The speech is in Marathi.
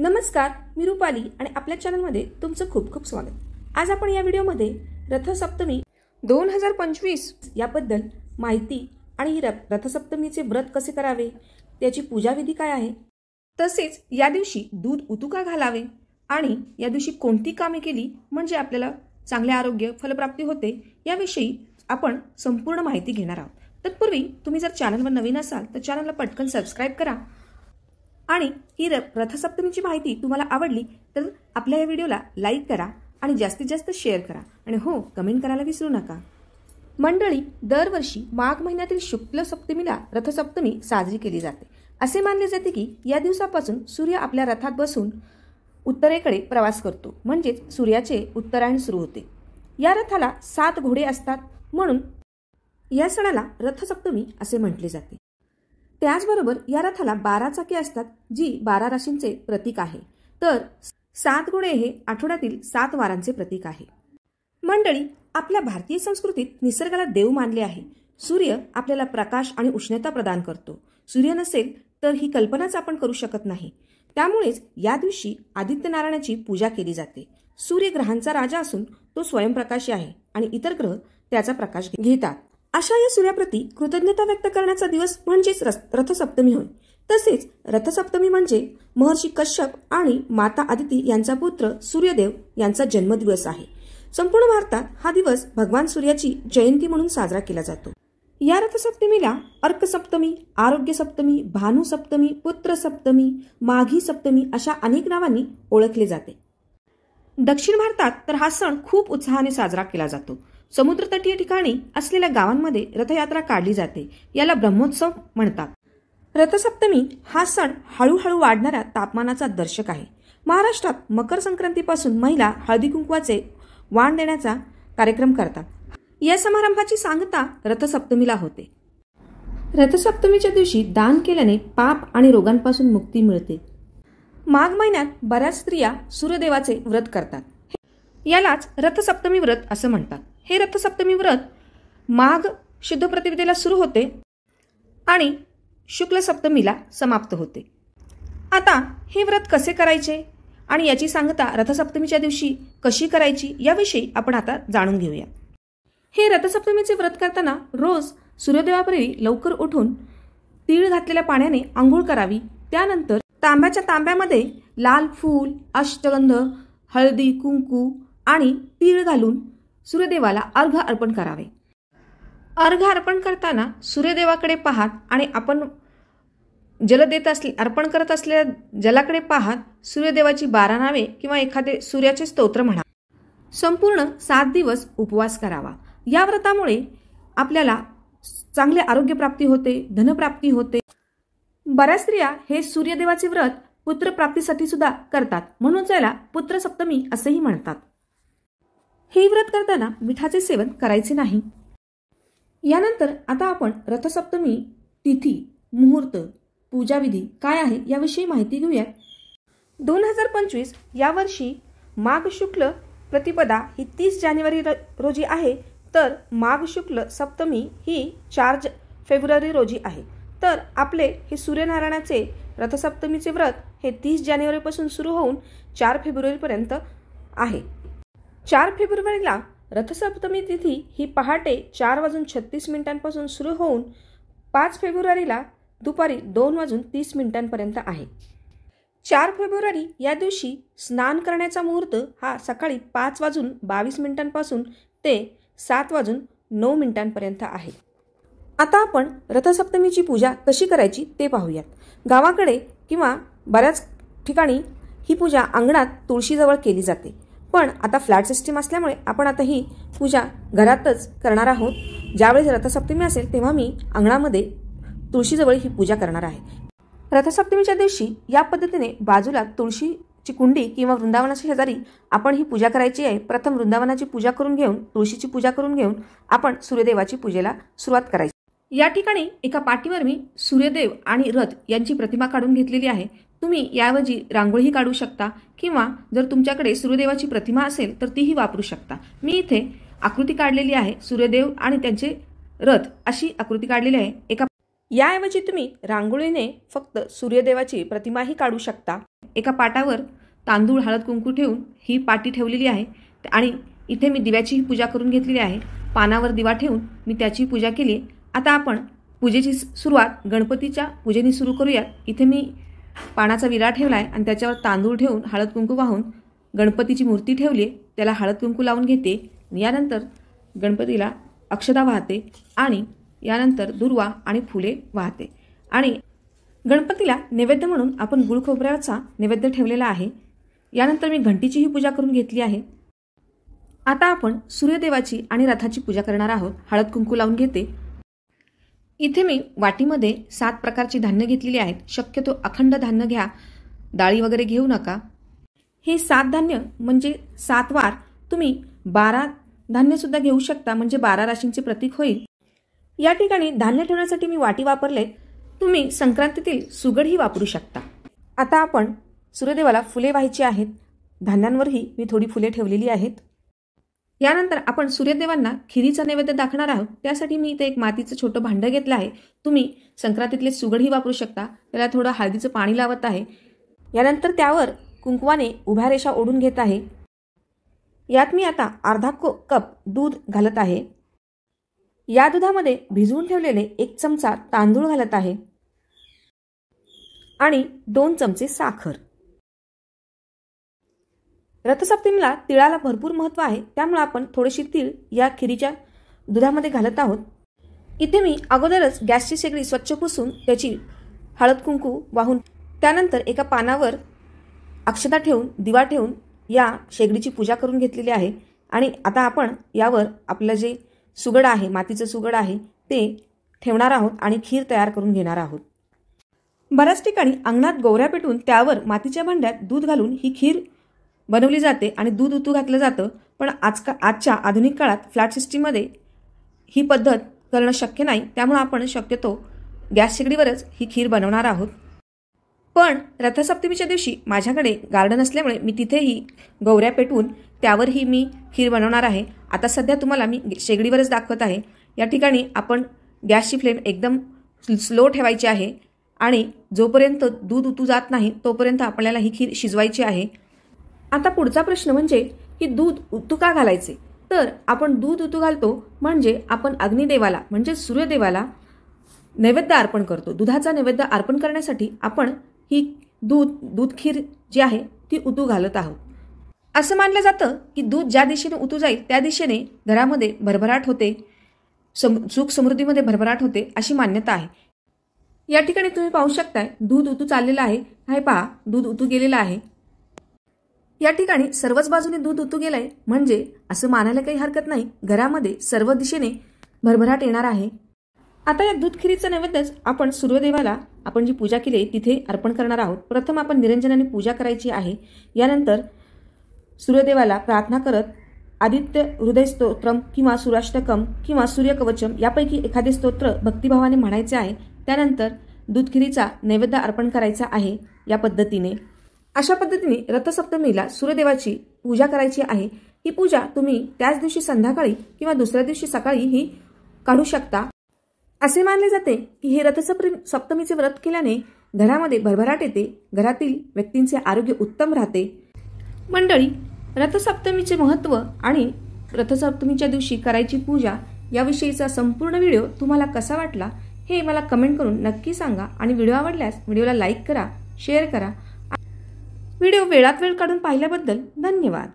नमस्कार, मी रुपाली आणि आपल्या चॅनलमध्ये तुमचं खूप खूप स्वागत. आज आपण या व्हिडिओमध्ये रथसप्तमी 2025 याबद्दल माहिती आणि रथसप्तमीचे व्रत कसे करावे, त्याची पूजाविधी काय आहे, तसेच या दिवशी दूध उतू का घालावे आणि या दिवशी कोणती कामे केली म्हणजे आपल्याला चांगले आरोग्य फलप्राप्ती होते याविषयी आपण संपूर्ण माहिती घेणार आहोत. तत्पूर्वी तुम्ही जर चॅनलवर नवीन असाल तर चॅनलला पटकन सबस्क्राइब करा आणि ही रथसप्तमीची माहिती तुम्हाला आवडली तर आपल्या या व्हिडिओला लाईक करा आणि जास्तीत जास्त शेअर करा आणि हो, कमेंट करायला विसरू नका. मंडळी, दरवर्षी माघ महिन्यातील शुक्ल सप्तमीला रथसप्तमी साजरी केली जाते. असे मानले जाते की या दिवसापासून सूर्य आपल्या रथात बसून उत्तरेकडे प्रवास करतो, म्हणजेच सूर्याचे उत्तरायण सुरू होते. या रथाला 7 घोडे असतात, म्हणून या सणाला रथसप्तमी असे म्हटले जाते. त्याचबरोबर या रथाला 12 चाके असतात, जी 12 राशींचे प्रतीक आहे, तर 7 घोडे हे आठवड्यातील 7 वारांचे प्रतीक आहे. मंडळी, आपल्या भारतीय संस्कृतीत निसर्गाला देव मानले आहे. सूर्य आपल्याला प्रकाश आणि उष्णता प्रदान करतो. सूर्य नसेल तर ही कल्पनाच आपण करू शकत नाही. त्यामुळेच या दिवशी आदित्य नारायणाची पूजा केली जाते. सूर्य ग्रहांचा राजा असून तो स्वयंप्रकाशी आहे आणि इतर ग्रह त्याचा प्रकाश घेतात. अशा या सूर्याप्रती कृतज्ञता व्यक्त करण्याचा दिवस म्हणजेच रथसप्तमी होय. तसेच रथसप्तमी म्हणजे महर्षी कश्यप आणि माता अदिती यांचा पुत्र सूर्यदेव यांचा जन्मदिवस आहे. संपूर्ण भारतात हा दिवस भगवान सूर्याची जयंती म्हणून साजरा केला जातो. या रथसप्तमीला अर्क सप्तमी, आरोग्य सप्तमी, भानू सप्तमी, पुत्र सप्तमी, माघी सप्तमी अशा अनेक नावांनी ओळखले जाते. दक्षिण भारतात तर हा सण खूप उत्साहाने साजरा केला जातो. समुद्रतटीय ठिकाणी असलेल्या गावांमध्ये रथयात्रा काढली जाते. याला ब्रह्मोत्सव म्हणतात. रथसप्तमी हा सण हळूहळू वाढणाऱ्या तापमानाचा दर्शक आहे. महाराष्ट्रात मकर संक्रांतीपासून महिला हळदी कुंकवाचे वाण देण्याचा कार्यक्रम करतात. या समारंभाची सांगता रथसप्तमीला होते. रथसप्तमीच्या दिवशी दान केल्याने पाप आणि रोगांपासून मुक्ती मिळते. माघ महिन्यात बऱ्याच स्त्रिया सूर्यदेवाचे व्रत करतात. यालाच रथसप्तमी व्रत असं म्हणतात. हे रथसप्तमी व्रत माघ शुद्ध प्रतिपदेला सुरू होते आणि शुक्ल सप्तमीला समाप्त होते. आता हे व्रत कसे करायचे आणि याची सांगता रथसप्तमीच्या दिवशी कशी करायची याविषयी आपण आता जाणून घेऊया. हे रथसप्तमीचे व्रत करताना रोज सूर्योदयापूर्वी लवकर उठून तीळ घातलेल्या पाण्याने आंघोळ करावी. त्यानंतर तांब्यामध्ये लाल फूल, अष्टगंध, हळदी, कुंकू आणि तीळ घालून सूर्यदेवाला अर्घ्य अर्पण करावे. अर्घ्य अर्पण करताना सूर्यदेवाकडे पाहत आणि आपण जल देत अर्पण करत असलेल्या जलाकडे पाहत सूर्यदेवाची 12 नावे किंवा एखादे सूर्याचे स्तोत्र म्हणा. संपूर्ण 7 दिवस उपवास करावा. या व्रतामुळे आपल्याला चांगले आरोग्य प्राप्ती होते, धनप्राप्ती होते. बऱ्याच स्त्रिया हे सूर्यदेवाचे व्रत पुत्रप्राप्तीसाठी सुद्धा करतात, म्हणून त्याला पुत्र सप्तमी असेही म्हणतात. हे व्रत करताना मिठाचे सेवन करायचे नाही. यानंतर आता आपण रथसप्तमी तिथी, मुहूर्त, पूजाविधी काय आहे याविषयी माहिती घेऊयात. 2025 यावर्षी माघ शुक्ल प्रतिपदा ही 30 जानेवारी रोजी आहे, तर माघ शुक्ल सप्तमी ही 4 फेब्रुवारी रोजी आहे. तर आपले हे सूर्यनारायणाचे रथसप्तमीचे व्रत हे 30 जानेवारीपासून सुरू होऊन 4 फेब्रुवारीपर्यंत आहे. 4 फेब्रुवारीला रथसप्तमी तिथी ही पहाटे 4:36 सुरू होऊन 5 फेब्रुवारीला दुपारी 2:30 आहे. 4 फेब्रुवारी या दिवशी स्नान करण्याचा मुहूर्त हा सकाळी 5:22 ते 7:09 आहे. आता आपण रथसप्तमीची पूजा कशी करायची ते पाहूयात. गावाकडे किंवा बऱ्याच ठिकाणी ही पूजा अंगणात तुळशीजवळ केली जाते, पण आता फ्लॅट सिस्टीम असल्यामुळे आपण आता ही पूजा घरातच करणार आहोत. ज्यावेळेस रथसप्तमी असेल तेव्हा मी अंगणामध्ये तुळशीजवळ ही पूजा करणार आहे. रथसप्तमीच्या दिवशी या पद्धतीने बाजूला तुळशीची कुंडी किंवा वृंदावनाच्या शेजारी आपण ही पूजा करायची आहे. प्रथम वृंदावनाची पूजा करून घेऊन, तुळशीची पूजा करून घेऊन आपण सूर्यदेवाची पूजेला सुरुवात करायची. या ठिकाणी एका पाटीवर मी सूर्यदेव आणि रथ यांची प्रतिमा काढून घेतलेली आहे. तुम्ही याऐवजी रांगोळीही काढू शकता किंवा जर तुमच्याकडे सूर्यदेवाची प्रतिमा असेल तर तीही वापरू शकता. मी इथे आकृती काढलेली आहे. सूर्यदेव आणि त्यांचे रथ अशी आकृती काढलेली आहे. एका याऐवजी तुम्ही रांगोळीने फक्त सूर्यदेवाची प्रतिमाही काढू शकता। एका पाटावर तांदूळ हळद कुंकू ठेवून ही पाटी ठेवलेली आहे आणि इथे मी दिव्याची पूजा करून घेतलेली आहे। पानावर दिवा ठेवून मी त्याची पूजा केली। आता आपण पूजेची सुरुवात गणपतीच्या पूजेने सुरू करूया। इथे मी पानाचा विडा ठेवला आहे आणि त्याच्यावर तांदूळ ठेवून हळद कुंकू वाहून गणपतीची मूर्ती ठेवली, त्याला हळद कुंकू लावून घेते। यानंतर गणपतीला अक्षता वाहते आणि यानंतर दुर्वा आणि फुले वाहते आणि गणपतीला नैवेद्य म्हणून आपण गुळ खोबऱ्याचा नैवेद्य ठेवलेला आहे। यानंतर मी घंटीचीही पूजा करून घेतली आहे। आता आपण सूर्यदेवाची आणि रथाची पूजा करणार आहोत। हळद कुंकू लावून घेते। इथे मी वाटीमध्ये 7 प्रकारची धान्य घेतलेली आहेत। शक्यतो अखंड धान्य घ्या, डाळी वगैरे घेऊ नका। हे 7 धान्य म्हणजे 7 वार, तुम्ही 12 धान्य सुद्धा घेऊ शकता, म्हणजे 12 राशींचे प्रतीक होईल। या ठिकाणी धान्य ठेवण्यासाठी मी वाटी वापरले, तुम्ही संक्रांतीतील सुगडही वापरू शकता। आता आपण सूर्यदेवाला फुले वाहायची आहेत। धान्यांवरही मी थोडी फुले ठेवलेली आहेत। यानंतर आपण सूर्यदेवांना खिरीचा नैवेद्य दाखवणार आहोत। त्यासाठी मी इथे एक मातीचं छोटं भांडं घेतलं आहे। तुम्ही संक्रांतीतले सुगडही वापरू शकता। त्याला थोडं हळदीचं पाणी लावत आहे। यानंतर त्यावर कुंकवाने उभ्या रेषा ओढून घेत आहे। यात मी आता अर्धा कप दूध घालत आहे। या दुधामध्ये भिजवून ठेवलेले 1 चमचा तांदूळ घालत आहे आणि 2 चमचे साखर। रथसप्तमीला तिळाला भरपूर महत्त्व आहे, त्यामुळे आपण थोडीशी तीळ या खिरीच्या दुधामध्ये घालत आहोत। इथे मी अगोदरच गॅसची शेगडी स्वच्छ पुसून त्याची हळद कुंकू वाहून त्यानंतर एका पानावर अक्षता ठेवून दिवा ठेवून या शेगडीची पूजा करून घेतलेली आहे आणि आता आपण यावर आपलं जे सुगड आहे, मातीचं सुगड आहे, ते ठेवणार आहोत आणि खीर तयार करून घेणार आहोत। बऱ्याच ठिकाणी अंगणात गोवऱ्या पेटून त्यावर मातीच्या भांड्यात दूध घालून ही खीर बनवली जाते आणि दूध उतू घातलं जातं, पण आजच्या आधुनिक काळात फ्लॅट सिस्टीममध्ये ही पद्धत करणं शक्य नाही, त्यामुळे आपण शक्यतो गॅस शेगडीवरच ही खीर बनवणार आहोत। पण रथसप्तमीच्या दिवशी माझ्याकडे गार्डन असल्यामुळे मी तिथेही गोवऱ्या पेटवून त्यावरही मी खीर बनवणार आहे। आता सध्या तुम्हाला मी शेगडीवरच दाखवत आहे। या ठिकाणी आपण गॅसची फ्लेम एकदम स्लो ठेवायची आहे आणि जोपर्यंत दूध उतू जात नाही तोपर्यंत आपल्याला ही खीर शिजवायची आहे। आता पुढचा प्रश्न म्हणजे की दूध उतू का घालायचे? तर आपण दूध उतू घालतो म्हणजे आपण अग्निदेवाला म्हणजे सूर्यदेवाला नैवेद्य अर्पण करतो। दुधाचा नैवेद्य अर्पण करण्यासाठी आपण ही दूध खीर जी आहे ती उतू घालत आहोत। असं मानलं जातं की दूध ज्या दिशेने उतू जाईल त्या दिशेने घरामध्ये भरभराट होते, सुख समृद्धीमध्ये भरभराट होते अशी मान्यता आहे। या ठिकाणी तुम्ही पाहू शकताय दूध उतू चाललेलं आहे। हे पहा, दूध उतू गेलेलं आहे। या ठिकाणी सर्वच बाजूने दूध उतू गेलंय म्हणजे असं मानायला काही हरकत नाही, घरामध्ये सर्व दिशेने भरभराट येणार आहे। आता या दूध खिरीचा नैवेद्यच आपण सूर्यदेवाला आपण जी पूजा केली तिथे अर्पण करणार आहोत। प्रथम आपण निरंजनाने पूजा करायची आहे। यानंतर सूर्यदेवाला प्रार्थना करत आदित्य हृदय स्तोत्रम किंवा सूर्याष्टकम किंवा सूर्यकवचम यापैकी एखादे स्तोत्र भक्तिभावाने म्हणायचे आहे। त्यानंतर दूध खिरीचा नैवेद्य अर्पण करायचा आहे। या पद्धतीने अशा पद्धतीने रथसप्तमीला सूर्यदेवाची पूजा करायची आहे। ही पूजा तुम्ही त्याच दिवशी संध्याकाळी किंवा दुसऱ्या दिवशी सकाळी ही काढू शकता। असे मानले जाते की हे रथसप्तमीचे व्रत केल्याने घरामध्ये भरभराट येते, घरातील व्यक्तींचे आरोग्य उत्तम राहते। मंडळी, रथसप्तमीचे महत्त्व आणि रथसप्तमीच्या दिवशी करायची पूजा याविषयीचा संपूर्ण व्हिडिओ तुम्हाला कसा वाटला हे मला कमेंट करून नक्की सांगा आणि व्हिडिओ आवडल्यास व्हिडिओला लाईक करा, शेअर करा। व्हिडिओ वेळात वेळ काढून पाहिल्याबद्दल धन्यवाद।